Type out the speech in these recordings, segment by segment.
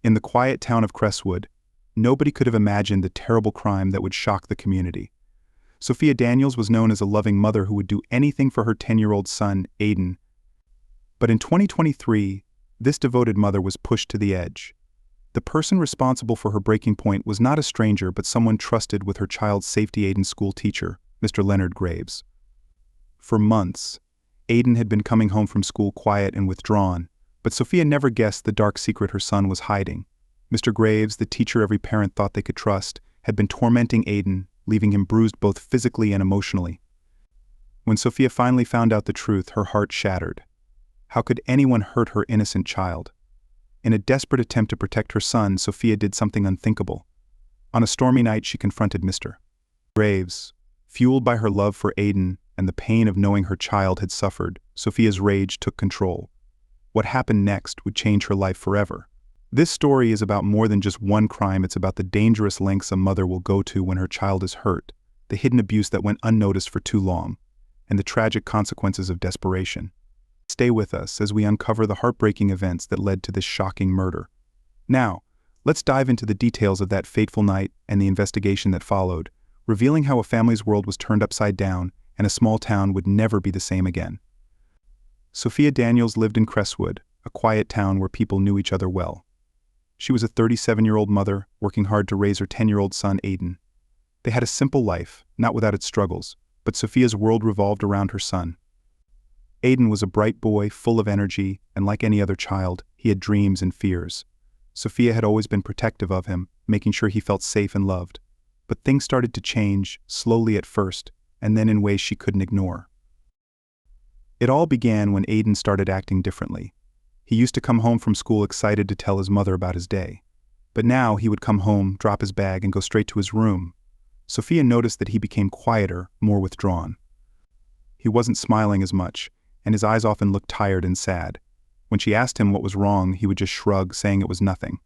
In the quiet town of Crestwood, nobody could have imagined the terrible crime that would shock the community. Sophia Daniels was known as a loving mother who would do anything for her 10-year-old son, Aiden. But in 2023, this devoted mother was pushed to the edge. The person responsible for her breaking point was not a stranger but someone trusted with her child's safety. Aiden's school teacher, Mr. Leonard Graves. For months, Aiden had been coming home from school quiet and withdrawn, but Sophia never guessed the dark secret her son was hiding. Mr. Graves, the teacher every parent thought they could trust, had been tormenting Aiden, leaving him bruised both physically and emotionally. When Sophia finally found out the truth, her heart shattered. How could anyone hurt her innocent child? In a desperate attempt to protect her son, Sophia did something unthinkable. On a stormy night, she confronted Mr. Graves. Fueled by her love for Aiden and the pain of knowing her child had suffered, Sophia's rage took control. What happened next would change her life forever. This story is about more than just one crime. It's about the dangerous lengths a mother will go to when her child is hurt, the hidden abuse that went unnoticed for too long, and the tragic consequences of desperation. Stay with us as we uncover the heartbreaking events that led to this shocking murder. Now, let's dive into the details of that fateful night and the investigation that followed, revealing how a family's world was turned upside down and a small town would never be the same again. Sophia Daniels lived in Crestwood, a quiet town where people knew each other well. She was a 37-year-old mother working hard to raise her 10-year-old son, Aiden. They had a simple life, not without its struggles, but Sophia's world revolved around her son. Aiden was a bright boy, full of energy, and like any other child, he had dreams and fears. Sophia had always been protective of him, making sure he felt safe and loved. But things started to change, slowly at first, and then in ways she couldn't ignore. It all began when Aiden started acting differently. He used to come home from school excited to tell his mother about his day. But now he would come home, drop his bag, and go straight to his room. Sophia noticed that he became quieter, more withdrawn. He wasn't smiling as much, and his eyes often looked tired and sad. When she asked him what was wrong, he would just shrug, saying it was nothing.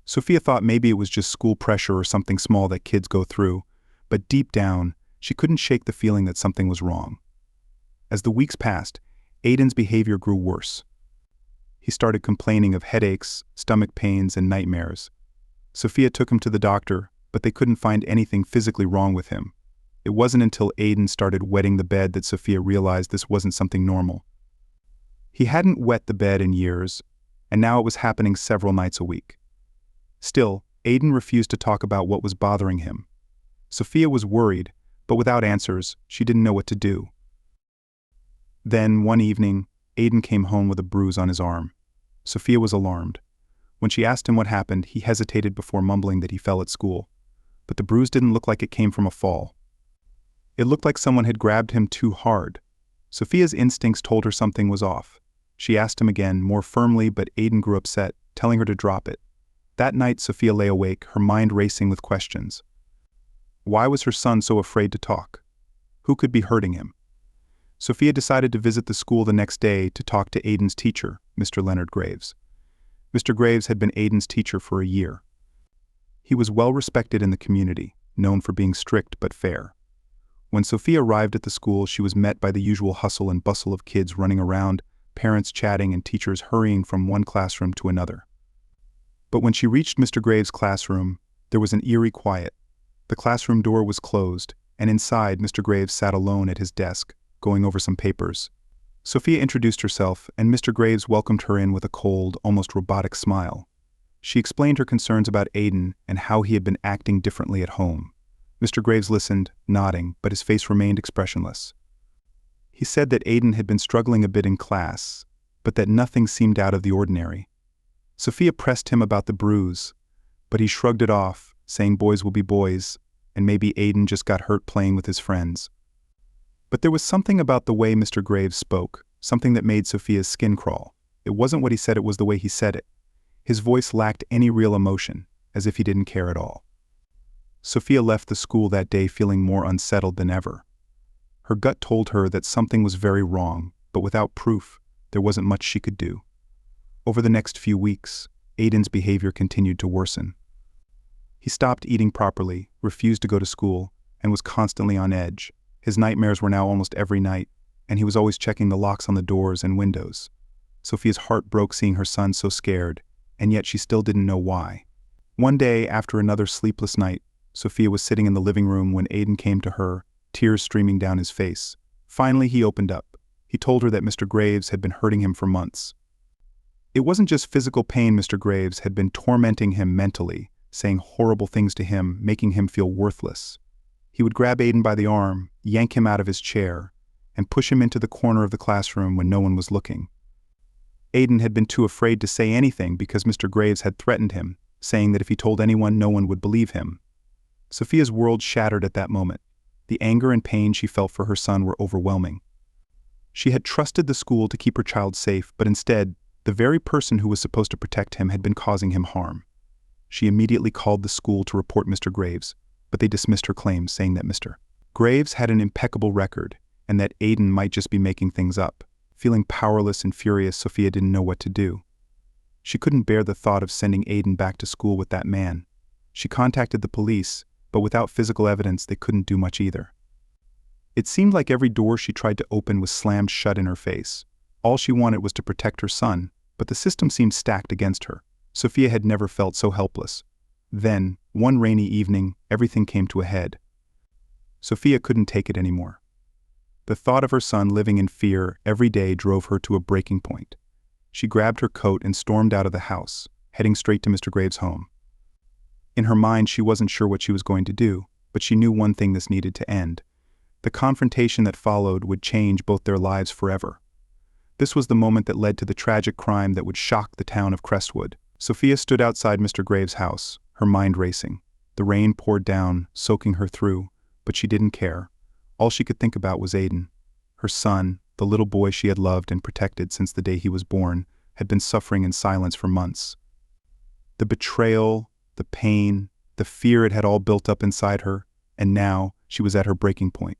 Sophia thought maybe it was just school pressure or something small that kids go through, but deep down, she couldn't shake the feeling that something was wrong. As the weeks passed, Aiden's behavior grew worse. He started complaining of headaches, stomach pains, and nightmares. Sophia took him to the doctor, but they couldn't find anything physically wrong with him. It wasn't until Aiden started wetting the bed that Sophia realized this wasn't something normal. He hadn't wet the bed in years, and now it was happening several nights a week. Still, Aiden refused to talk about what was bothering him. Sophia was worried, but without answers, she didn't know what to do. Then, one evening, Aiden came home with a bruise on his arm. Sophia was alarmed. When she asked him what happened, he hesitated before mumbling that he fell at school. But the bruise didn't look like it came from a fall. It looked like someone had grabbed him too hard. Sophia's instincts told her something was off. She asked him again, more firmly, but Aiden grew upset, telling her to drop it. That night, Sophia lay awake, her mind racing with questions. Why was her son so afraid to talk? Who could be hurting him? Sophia decided to visit the school the next day to talk to Aiden's teacher, Mr. Leonard Graves. Mr. Graves had been Aiden's teacher for a year. He was well respected in the community, known for being strict but fair. When Sophia arrived at the school, she was met by the usual hustle and bustle of kids running around, parents chatting, and teachers hurrying from one classroom to another. But when she reached Mr. Graves' classroom, there was an eerie quiet. The classroom door was closed, and inside, Mr. Graves sat alone at his desk, going over some papers. Sophia introduced herself, and Mr. Graves welcomed her in with a cold, almost robotic smile. She explained her concerns about Aiden and how he had been acting differently at home. Mr. Graves listened, nodding, but his face remained expressionless. He said that Aiden had been struggling a bit in class, but that nothing seemed out of the ordinary. Sophia pressed him about the bruise, but he shrugged it off, saying boys will be boys, and maybe Aiden just got hurt playing with his friends. But there was something about the way Mr. Graves spoke, something that made Sophia's skin crawl. It wasn't what he said, it was the way he said it. His voice lacked any real emotion, as if he didn't care at all. Sophia left the school that day feeling more unsettled than ever. Her gut told her that something was very wrong, but without proof, there wasn't much she could do. Over the next few weeks, Aiden's behavior continued to worsen. He stopped eating properly, refused to go to school, and was constantly on edge. His nightmares were now almost every night, and he was always checking the locks on the doors and windows. Sophia's heart broke seeing her son so scared, and yet she still didn't know why. One day, after another sleepless night, Sophia was sitting in the living room when Aiden came to her, tears streaming down his face. Finally, he opened up. He told her that Mr. Graves had been hurting him for months. It wasn't just physical pain. Mr. Graves had been tormenting him mentally, saying horrible things to him, making him feel worthless. He would grab Aiden by the arm, yank him out of his chair, and push him into the corner of the classroom when no one was looking. Aiden had been too afraid to say anything because Mr. Graves had threatened him, saying that if he told anyone, no one would believe him. Sophia's world shattered at that moment. The anger and pain she felt for her son were overwhelming. She had trusted the school to keep her child safe, but instead, the very person who was supposed to protect him had been causing him harm. She immediately called the school to report Mr. Graves, but they dismissed her claims, saying that Mr. Graves had an impeccable record and that Aiden might just be making things up. Feeling powerless and furious, Sophia didn't know what to do. She couldn't bear the thought of sending Aiden back to school with that man. She contacted the police, but without physical evidence, they couldn't do much either. It seemed like every door she tried to open was slammed shut in her face. All she wanted was to protect her son, but the system seemed stacked against her. Sophia had never felt so helpless. Then, one rainy evening, everything came to a head. Sophia couldn't take it anymore. The thought of her son living in fear every day drove her to a breaking point. She grabbed her coat and stormed out of the house, heading straight to Mr. Graves' home. In her mind, she wasn't sure what she was going to do, but she knew one thing: this needed to end. The confrontation that followed would change both their lives forever. This was the moment that led to the tragic crime that would shock the town of Crestwood. Sophia stood outside Mr. Graves' house, her mind racing. The rain poured down, soaking her through, but she didn't care. All she could think about was Aiden. Her son, the little boy she had loved and protected since the day he was born, had been suffering in silence for months. The betrayal, the pain, the fear, it had all built up inside her, and now she was at her breaking point.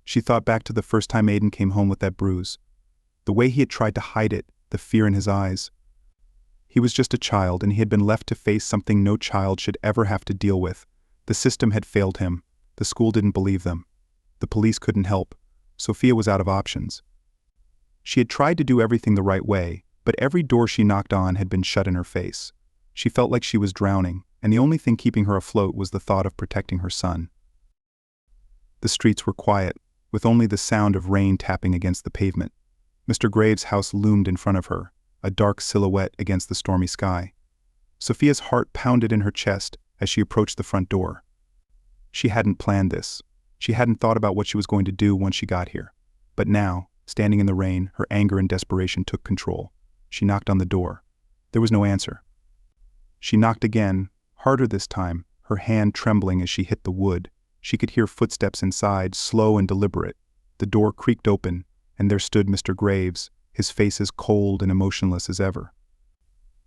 She thought back to the first time Aiden came home with that bruise. The way he had tried to hide it, the fear in his eyes. He was just a child, and he had been left to face something no child should ever have to deal with. The system had failed him. The school didn't believe them. The police couldn't help. Sophia was out of options. She had tried to do everything the right way, but every door she knocked on had been shut in her face. She felt like she was drowning, and the only thing keeping her afloat was the thought of protecting her son. The streets were quiet, with only the sound of rain tapping against the pavement. Mr. Graves' house loomed in front of her, a dark silhouette against the stormy sky. Sophia's heart pounded in her chest as she approached the front door. She hadn't planned this. She hadn't thought about what she was going to do once she got here. But now, standing in the rain, her anger and desperation took control. She knocked on the door. There was no answer. She knocked again, harder this time, her hand trembling as she hit the wood. She could hear footsteps inside, slow and deliberate. The door creaked open, and there stood Mr. Graves, his face as cold and emotionless as ever.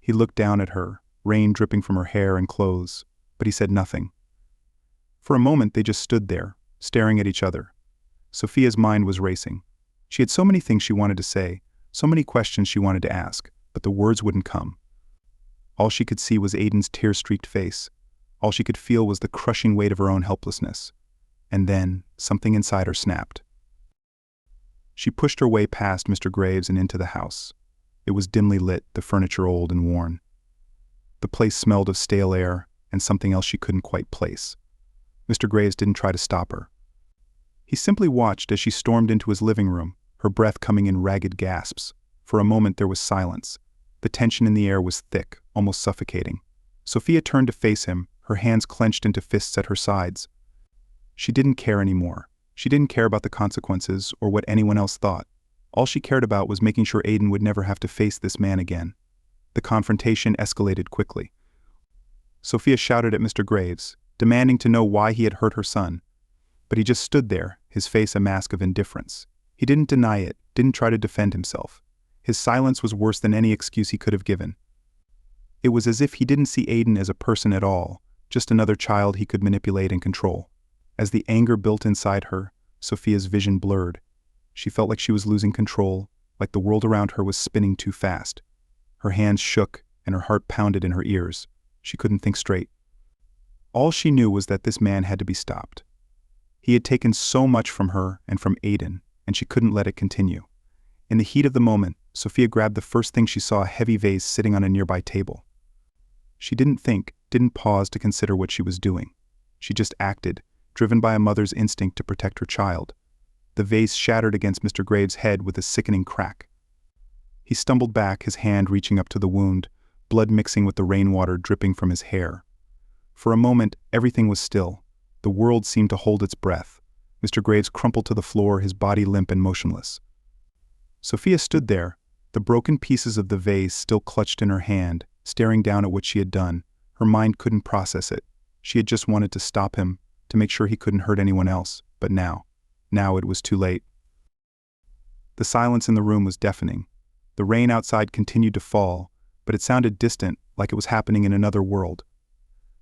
He looked down at her, rain dripping from her hair and clothes, but he said nothing. For a moment they just stood there, staring at each other. Sophia's mind was racing. She had so many things she wanted to say, so many questions she wanted to ask, but the words wouldn't come. All she could see was Aiden's tear-streaked face. All she could feel was the crushing weight of her own helplessness. And then, something inside her snapped. She pushed her way past Mr. Graves and into the house. It was dimly lit, the furniture old and worn. The place smelled of stale air and something else she couldn't quite place. Mr. Graves didn't try to stop her. He simply watched as she stormed into his living room, her breath coming in ragged gasps. For a moment there was silence. The tension in the air was thick, almost suffocating. Sophia turned to face him, her hands clenched into fists at her sides. She didn't care anymore. She didn't care about the consequences or what anyone else thought. All she cared about was making sure Aiden would never have to face this man again. The confrontation escalated quickly. Sophia shouted at Mr. Graves, demanding to know why he had hurt her son. But he just stood there, his face a mask of indifference. He didn't deny it, didn't try to defend himself. His silence was worse than any excuse he could have given. It was as if he didn't see Aiden as a person at all, just another child he could manipulate and control. As the anger built inside her, Sophia's vision blurred. She felt like she was losing control, like the world around her was spinning too fast. Her hands shook and her heart pounded in her ears. She couldn't think straight. All she knew was that this man had to be stopped. He had taken so much from her and from Aiden, and she couldn't let it continue. In the heat of the moment, Sophia grabbed the first thing she saw, a heavy vase sitting on a nearby table. She didn't think, didn't pause to consider what she was doing. She just acted, driven by a mother's instinct to protect her child. The vase shattered against Mr. Graves' head with a sickening crack. He stumbled back, his hand reaching up to the wound, blood mixing with the rainwater dripping from his hair. For a moment, everything was still. The world seemed to hold its breath. Mr. Graves crumpled to the floor, his body limp and motionless. Sophia stood there, the broken pieces of the vase still clutched in her hand, staring down at what she had done. Her mind couldn't process it. She had just wanted to stop him, to make sure he couldn't hurt anyone else, but now it was too late. The silence in the room was deafening. The rain outside continued to fall, but it sounded distant, like it was happening in another world.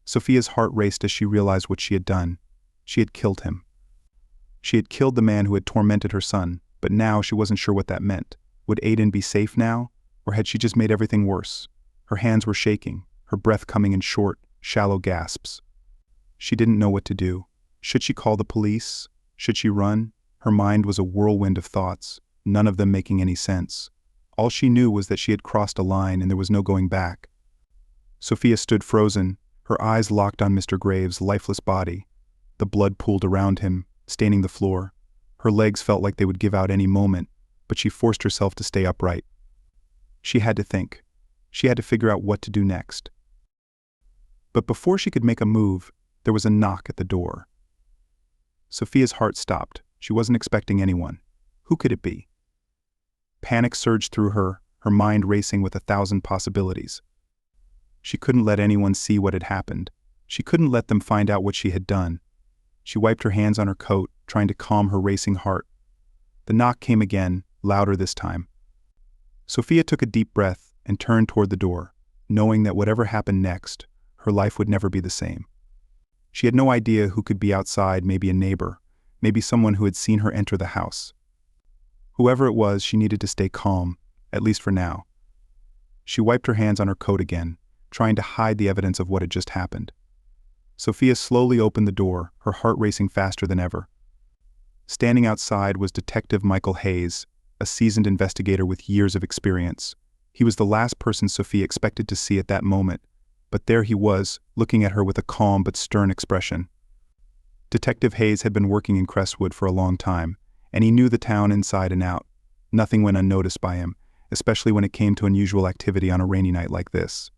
Sophia's heart raced as she realized what she had done. She had killed him. She had killed the man who had tormented her son, but now she wasn't sure what that meant. Would Aiden be safe now, or had she just made everything worse? Her hands were shaking, her breath coming in short, shallow gasps. She didn't know what to do. Should she call the police? Should she run? Her mind was a whirlwind of thoughts, none of them making any sense. All she knew was that she had crossed a line and there was no going back. Sophia stood frozen, her eyes locked on Mr. Graves' lifeless body. The blood pooled around him, staining the floor. Her legs felt like they would give out any moment, but she forced herself to stay upright. She had to think. She had to figure out what to do next. But before she could make a move, there was a knock at the door. Sophia's heart stopped. She wasn't expecting anyone. Who could it be? Panic surged through her, her mind racing with 1,000 possibilities. She couldn't let anyone see what had happened. She couldn't let them find out what she had done. She wiped her hands on her coat, trying to calm her racing heart. The knock came again, louder this time. Sophia took a deep breath and turned toward the door, knowing that whatever happened next, her life would never be the same. She had no idea who could be outside, maybe a neighbor, maybe someone who had seen her enter the house. Whoever it was, she needed to stay calm, at least for now. She wiped her hands on her coat again, trying to hide the evidence of what had just happened. Sophia slowly opened the door, her heart racing faster than ever. Standing outside was Detective Michael Hayes, a seasoned investigator with years of experience. He was the last person Sophia expected to see at that moment, but there he was, looking at her with a calm but stern expression. Detective Hayes had been working in Crestwood for a long time, and he knew the town inside and out. Nothing went unnoticed by him, especially when it came to unusual activity on a rainy night like this.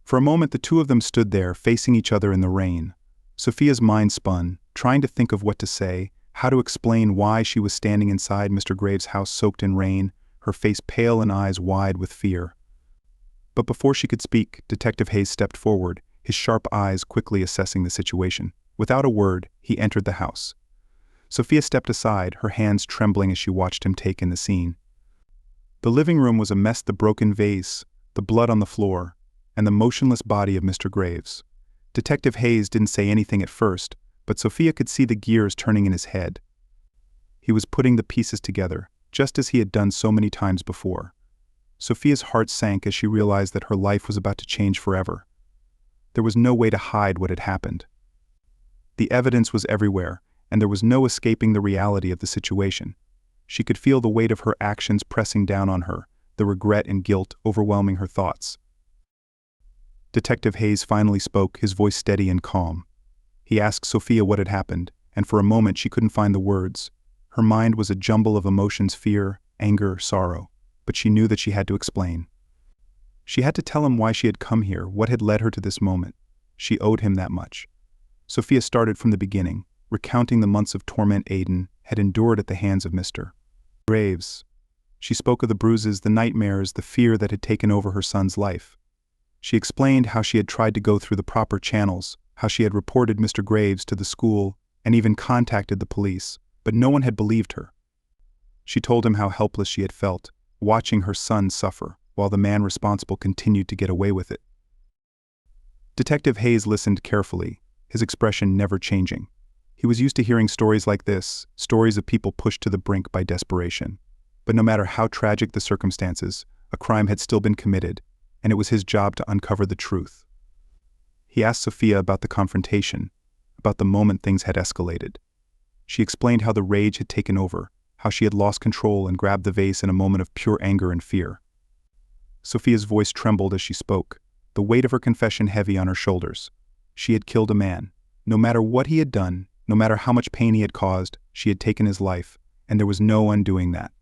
For a moment the two of them stood there, facing each other in the rain. Sophia's mind spun, trying to think of what to say, how to explain why she was standing inside Mr. Graves' house soaked in rain, her face pale and eyes wide with fear. But before she could speak, Detective Hayes stepped forward, his sharp eyes quickly assessing the situation. Without a word, he entered the house. Sophia stepped aside, her hands trembling as she watched him take in the scene. The living room was a mess, the broken vase, the blood on the floor, and the motionless body of Mr. Graves. Detective Hayes didn't say anything at first, but Sophia could see the gears turning in his head. He was putting the pieces together, just as he had done so many times before. Sophia's heart sank as she realized that her life was about to change forever. There was no way to hide what had happened. The evidence was everywhere, and there was no escaping the reality of the situation. She could feel the weight of her actions pressing down on her, the regret and guilt overwhelming her thoughts. Detective Hayes finally spoke, his voice steady and calm. He asked Sophia what had happened, and for a moment she couldn't find the words. Her mind was a jumble of emotions, fear, anger, sorrow, but she knew that she had to explain. She had to tell him why she had come here, what had led her to this moment. She owed him that much. Sophia started from the beginning, recounting the months of torment Aiden had endured at the hands of Mr. Graves. She spoke of the bruises, the nightmares, the fear that had taken over her son's life. She explained how she had tried to go through the proper channels, how she had reported Mr. Graves to the school and even contacted the police, but no one had believed her. She told him how helpless she had felt, watching her son suffer, while the man responsible continued to get away with it. Detective Hayes listened carefully, his expression never changing. He was used to hearing stories like this, stories of people pushed to the brink by desperation. But no matter how tragic the circumstances, a crime had still been committed, and it was his job to uncover the truth. He asked Sophia about the confrontation, about the moment things had escalated. She explained how the rage had taken over, how she had lost control and grabbed the vase in a moment of pure anger and fear. Sophia's voice trembled as she spoke. the weight of her confession heavy on her shoulders. She had killed a man. No matter what he had done, no matter how much pain he had caused, she had taken his life, and there was no undoing that.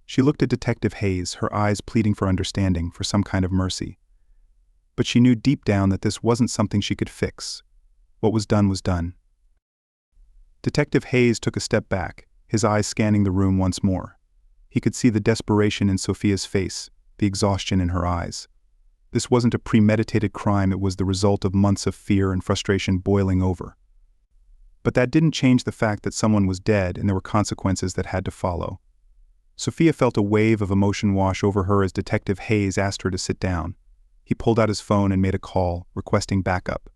She looked at Detective Hayes, her eyes pleading for understanding, for some kind of mercy. But she knew deep down that this wasn't something she could fix. What was done was done. Detective Hayes took a step back, his eyes scanning the room once more. He could see the desperation in Sophia's face, the exhaustion in her eyes. This wasn't a premeditated crime, it was the result of months of fear and frustration boiling over. But that didn't change the fact that someone was dead and there were consequences that had to follow. Sophia felt a wave of emotion wash over her as Detective Hayes asked her to sit down. He pulled out his phone and made a call, requesting backup.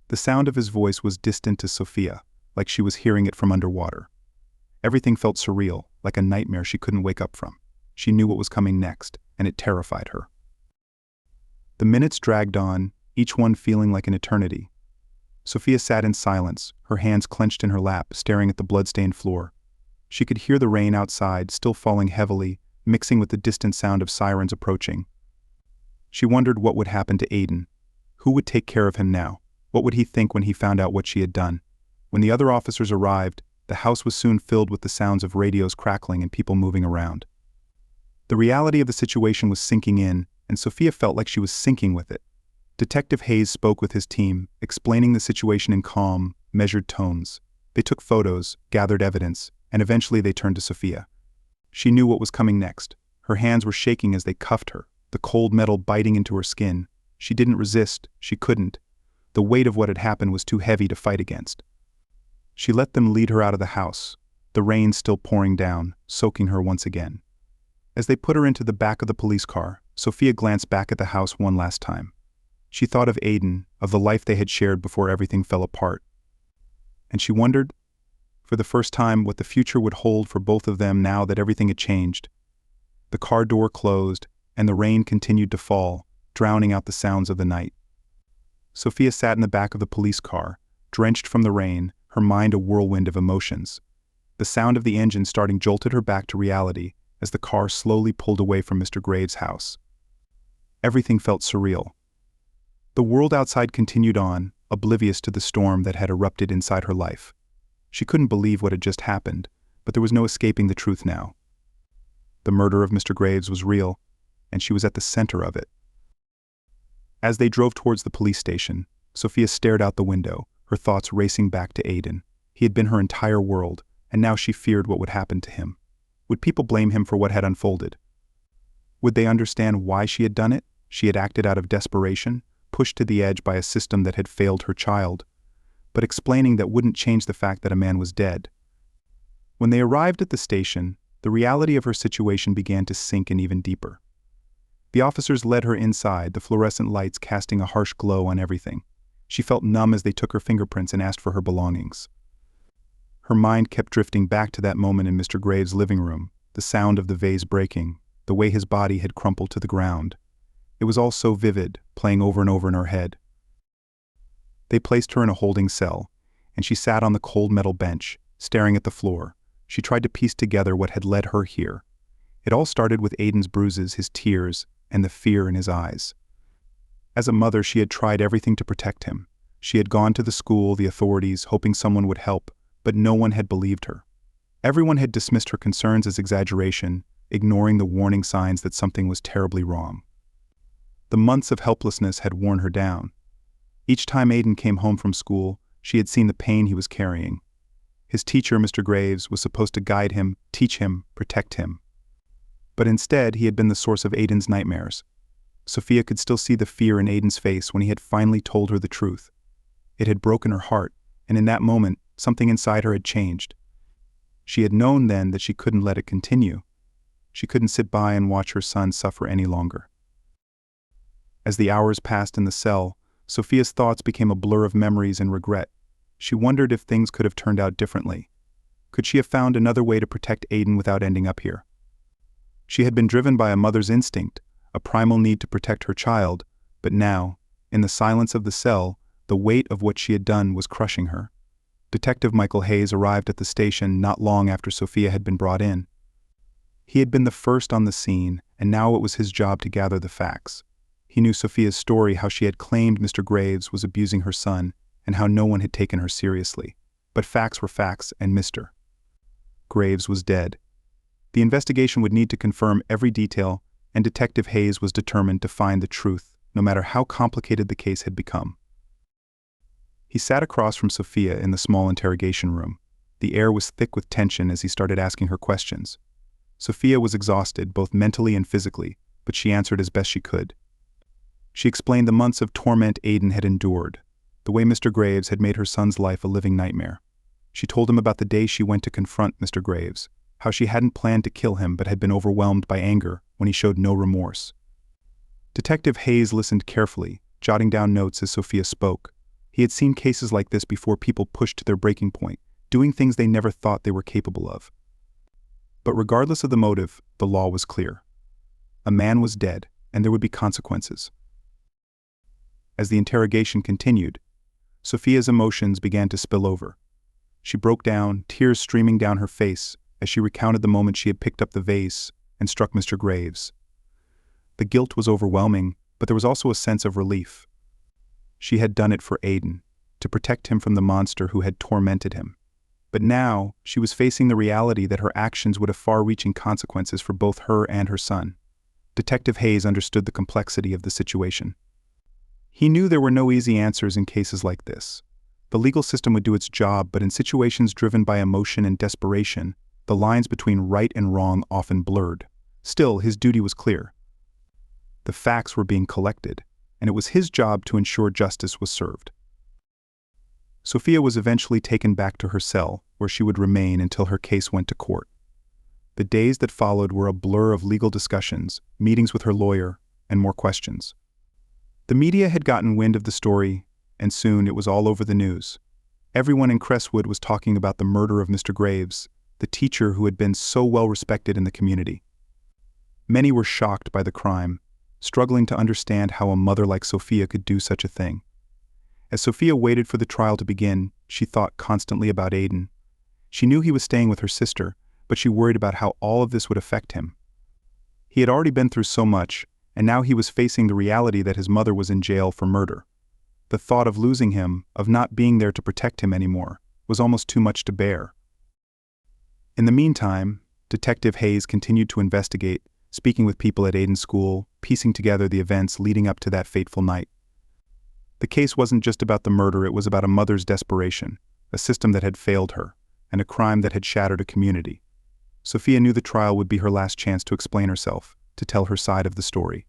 The sound of his voice was distant to Sophia, like she was hearing it from underwater. Everything felt surreal, like a nightmare she couldn't wake up from. She knew what was coming next, and it terrified her. The minutes dragged on, each one feeling like an eternity. Sophia sat in silence, her hands clenched in her lap, staring at the blood-stained floor. She could hear the rain outside, still falling heavily, mixing with the distant sound of sirens approaching. She wondered what would happen to Aiden. Who would take care of him now? What would he think when he found out what she had done? When the other officers arrived, the house was soon filled with the sounds of radios crackling and people moving around. The reality of the situation was sinking in, and Sophia felt like she was sinking with it. Detective Hayes spoke with his team, explaining the situation in calm, measured tones. They took photos, gathered evidence, and eventually they turned to Sophia. She knew what was coming next. Her hands were shaking as they cuffed her, the cold metal biting into her skin. She didn't resist, she couldn't. The weight of what had happened was too heavy to fight against. She let them lead her out of the house, the rain still pouring down, soaking her once again. As they put her into the back of the police car, Sophia glanced back at the house one last time. She thought of Aiden, of the life they had shared before everything fell apart. And she wondered, for the first time, what the future would hold for both of them now that everything had changed. The car door closed, and the rain continued to fall, drowning out the sounds of the night. Sophia sat in the back of the police car, drenched from the rain, her mind a whirlwind of emotions. The sound of the engine starting jolted her back to reality as the car slowly pulled away from Mr. Graves' house. Everything felt surreal. The world outside continued on, oblivious to the storm that had erupted inside her life. She couldn't believe what had just happened, but there was no escaping the truth now. The murder of Mr. Graves was real, and she was at the center of it. As they drove towards the police station, Sophia stared out the window, her thoughts racing back to Aiden. He had been her entire world, and now she feared what would happen to him. Would people blame him for what had unfolded? Would they understand why she had done it? She had acted out of desperation, pushed to the edge by a system that had failed her child. But explaining that wouldn't change the fact that a man was dead. When they arrived at the station, the reality of her situation began to sink in even deeper. The officers led her inside, the fluorescent lights casting a harsh glow on everything. She felt numb as they took her fingerprints and asked for her belongings. Her mind kept drifting back to that moment in Mr. Graves' living room, the sound of the vase breaking, the way his body had crumpled to the ground. It was all so vivid, playing over and over in her head. They placed her in a holding cell, and she sat on the cold metal bench, staring at the floor. She tried to piece together what had led her here. It all started with Aiden's bruises, his tears, and the fear in his eyes. As a mother, she had tried everything to protect him. She had gone to the school, the authorities, hoping someone would help, but no one had believed her. Everyone had dismissed her concerns as exaggeration, ignoring the warning signs that something was terribly wrong. The months of helplessness had worn her down. Each time Aiden came home from school, she had seen the pain he was carrying. His teacher, Mr. Graves, was supposed to guide him, teach him, protect him. But instead, he had been the source of Aiden's nightmares. Sophia could still see the fear in Aiden's face when he had finally told her the truth. It had broken her heart, and in that moment, something inside her had changed. She had known then that she couldn't let it continue. She couldn't sit by and watch her son suffer any longer. As the hours passed in the cell, Sophia's thoughts became a blur of memories and regret. She wondered if things could have turned out differently. Could she have found another way to protect Aiden without ending up here? She had been driven by a mother's instinct, a primal need to protect her child, but now, in the silence of the cell, the weight of what she had done was crushing her. Detective Michael Hayes arrived at the station not long after Sophia had been brought in. He had been the first on the scene, and now it was his job to gather the facts. He knew Sophia's story, how she had claimed Mr. Graves was abusing her son, and how no one had taken her seriously. But facts were facts, and Mr. Graves was dead. The investigation would need to confirm every detail, and Detective Hayes was determined to find the truth, no matter how complicated the case had become. He sat across from Sophia in the small interrogation room. The air was thick with tension as he started asking her questions. Sophia was exhausted, both mentally and physically, but she answered as best she could. She explained the months of torment Aiden had endured, the way Mr. Graves had made her son's life a living nightmare. She told him about the day she went to confront Mr. Graves, how she hadn't planned to kill him but had been overwhelmed by anger when he showed no remorse. Detective Hayes listened carefully, jotting down notes as Sophia spoke. He had seen cases like this before, people pushed to their breaking point, doing things they never thought they were capable of. But regardless of the motive, the law was clear. A man was dead, and there would be consequences. As the interrogation continued, Sophia's emotions began to spill over. She broke down, tears streaming down her face, as she recounted the moment she had picked up the vase and struck Mr. Graves. The guilt was overwhelming, but there was also a sense of relief. She had done it for Aiden, to protect him from the monster who had tormented him. But now, she was facing the reality that her actions would have far-reaching consequences for both her and her son. Detective Hayes understood the complexity of the situation. He knew there were no easy answers in cases like this. The legal system would do its job, but in situations driven by emotion and desperation, the lines between right and wrong often blurred. Still, his duty was clear. The facts were being collected, and it was his job to ensure justice was served. Sophia was eventually taken back to her cell, where she would remain until her case went to court. The days that followed were a blur of legal discussions, meetings with her lawyer, and more questions. The media had gotten wind of the story, and soon it was all over the news. Everyone in Crestwood was talking about the murder of Mr. Graves, the teacher who had been so well respected in the community. Many were shocked by the crime, struggling to understand how a mother like Sophia could do such a thing. As Sophia waited for the trial to begin, she thought constantly about Aiden. She knew he was staying with her sister, but she worried about how all of this would affect him. He had already been through so much, and now he was facing the reality that his mother was in jail for murder. The thought of losing him, of not being there to protect him anymore, was almost too much to bear. In the meantime, Detective Hayes continued to investigate, speaking with people at Aiden's school, piecing together the events leading up to that fateful night. The case wasn't just about the murder, it was about a mother's desperation, a system that had failed her, and a crime that had shattered a community. Sophia knew the trial would be her last chance to explain herself, to tell her side of the story.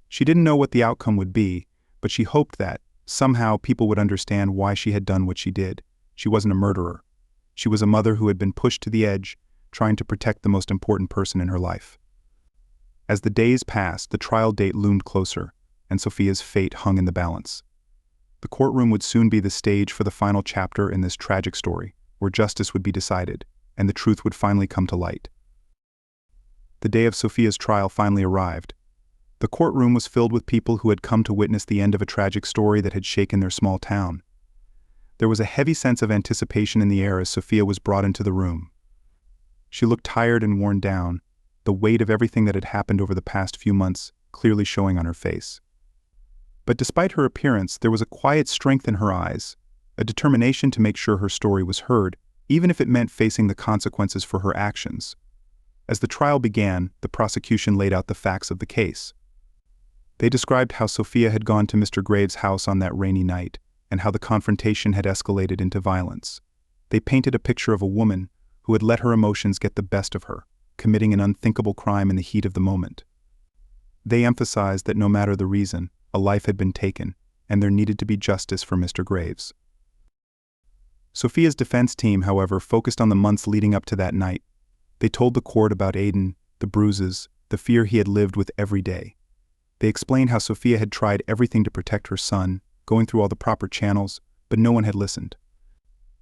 She didn't know what the outcome would be, but she hoped that, somehow, people would understand why she had done what she did. She wasn't a murderer. She was a mother who had been pushed to the edge, trying to protect the most important person in her life. As the days passed, the trial date loomed closer, and Sophia's fate hung in the balance. The courtroom would soon be the stage for the final chapter in this tragic story, where justice would be decided, and the truth would finally come to light. The day of Sophia's trial finally arrived. The courtroom was filled with people who had come to witness the end of a tragic story that had shaken their small town. There was a heavy sense of anticipation in the air as Sophia was brought into the room. She looked tired and worn down, the weight of everything that had happened over the past few months clearly showing on her face. But despite her appearance, there was a quiet strength in her eyes, a determination to make sure her story was heard, even if it meant facing the consequences for her actions. As the trial began, the prosecution laid out the facts of the case. They described how Sophia had gone to Mr. Graves' house on that rainy night, and how the confrontation had escalated into violence. They painted a picture of a woman who had let her emotions get the best of her, committing an unthinkable crime in the heat of the moment. They emphasized that no matter the reason, a life had been taken, and there needed to be justice for Mr. Graves. Sophia's defense team, however, focused on the months leading up to that night. They told the court about Aiden, the bruises, the fear he had lived with every day. They explained how Sophia had tried everything to protect her son, going through all the proper channels, but no one had listened.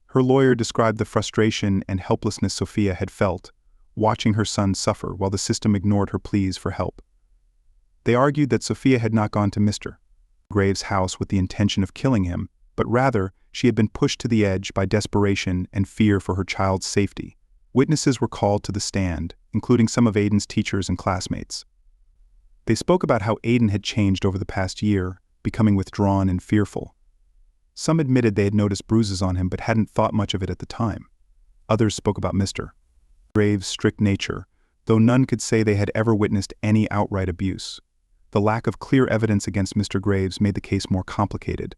Her lawyer described the frustration and helplessness Sophia had felt, watching her son suffer while the system ignored her pleas for help. They argued that Sophia had not gone to Mr. Graves' house with the intention of killing him, but rather she had been pushed to the edge by desperation and fear for her child's safety. Witnesses were called to the stand, including some of Aiden's teachers and classmates. They spoke about how Aiden had changed over the past year, becoming withdrawn and fearful. Some admitted they had noticed bruises on him but hadn't thought much of it at the time. Others spoke about Mr. Graves' strict nature, though none could say they had ever witnessed any outright abuse. The lack of clear evidence against Mr. Graves made the case more complicated.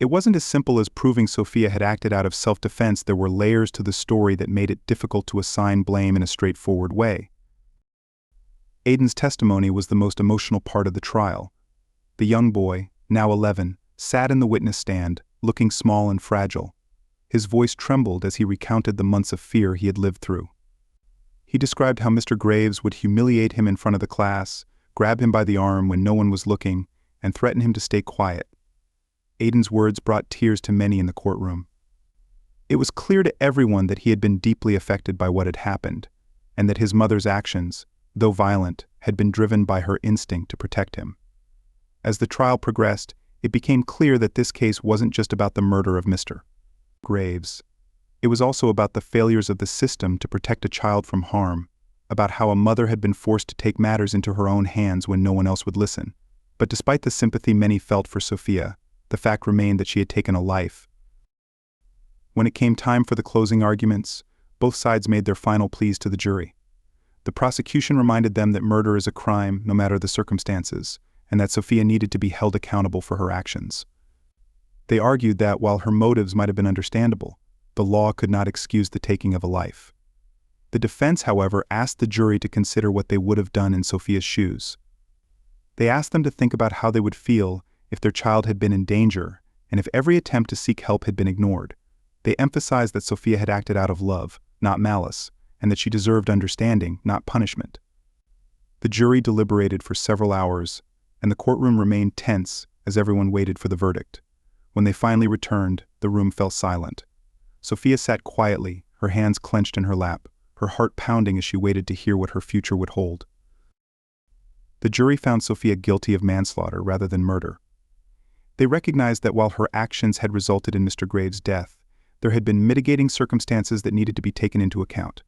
It wasn't as simple as proving Sophia had acted out of self-defense. There were layers to the story that made it difficult to assign blame in a straightforward way. Aiden's testimony was the most emotional part of the trial. The young boy, now 11, sat in the witness stand, looking small and fragile. His voice trembled as he recounted the months of fear he had lived through. He described how Mr. Graves would humiliate him in front of the class, grab him by the arm when no one was looking, and threaten him to stay quiet. Aiden's words brought tears to many in the courtroom. It was clear to everyone that he had been deeply affected by what had happened, and that his mother's actions, though violent, had been driven by her instinct to protect him. As the trial progressed, it became clear that this case wasn't just about the murder of Mr. Graves. It was also about the failures of the system to protect a child from harm, about how a mother had been forced to take matters into her own hands when no one else would listen. But despite the sympathy many felt for Sophia, the fact remained that she had taken a life. When it came time for the closing arguments, both sides made their final pleas to the jury. The prosecution reminded them that murder is a crime, no matter the circumstances, and that Sophia needed to be held accountable for her actions. They argued that while her motives might have been understandable, the law could not excuse the taking of a life. The defense, however, asked the jury to consider what they would have done in Sophia's shoes. They asked them to think about how they would feel if their child had been in danger, and if every attempt to seek help had been ignored. They emphasized that Sophia had acted out of love, not malice, and that she deserved understanding, not punishment. The jury deliberated for several hours, and the courtroom remained tense as everyone waited for the verdict. When they finally returned, the room fell silent. Sophia sat quietly, her hands clenched in her lap, her heart pounding as she waited to hear what her future would hold. The jury found Sophia guilty of manslaughter rather than murder. They recognized that while her actions had resulted in Mr. Graves' death, there had been mitigating circumstances that needed to be taken into account.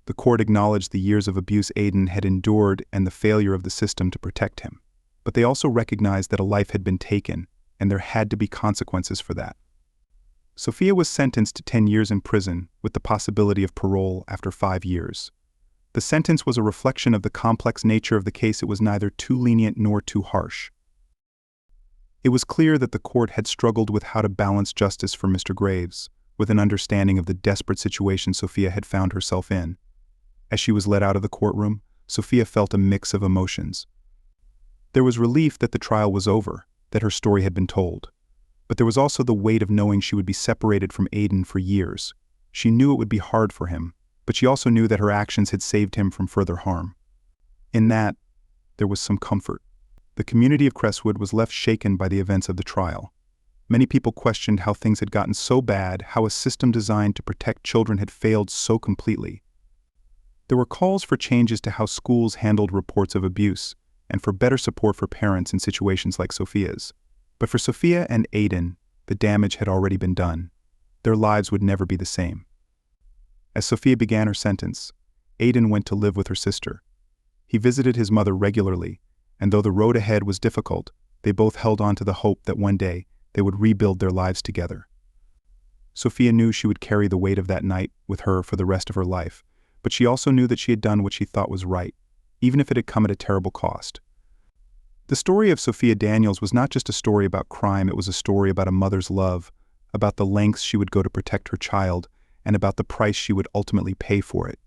The court acknowledged the years of abuse Aiden had endured and the failure of the system to protect him. But they also recognized that a life had been taken, and there had to be consequences for that. Sophia was sentenced to 10 years in prison with the possibility of parole after 5 years. The sentence was a reflection of the complex nature of the case. It was neither too lenient nor too harsh. It was clear that the court had struggled with how to balance justice for Mr. Graves, with an understanding of the desperate situation Sophia had found herself in. As she was led out of the courtroom, Sophia felt a mix of emotions. There was relief that the trial was over, that her story had been told. But there was also the weight of knowing she would be separated from Aiden for years. She knew it would be hard for him, but she also knew that her actions had saved him from further harm. In that, there was some comfort. The community of Crestwood was left shaken by the events of the trial. Many people questioned how things had gotten so bad, how a system designed to protect children had failed so completely. There were calls for changes to how schools handled reports of abuse, and for better support for parents in situations like Sophia's. But for Sophia and Aiden, the damage had already been done. Their lives would never be the same. As Sophia began her sentence, Aiden went to live with her sister. He visited his mother regularly, and though the road ahead was difficult, they both held on to the hope that one day they would rebuild their lives together. Sophia knew she would carry the weight of that night with her for the rest of her life, but she also knew that she had done what she thought was right, even if it had come at a terrible cost. The story of Sophia Daniels was not just a story about crime, it was a story about a mother's love, about the lengths she would go to protect her child, and about the price she would ultimately pay for it.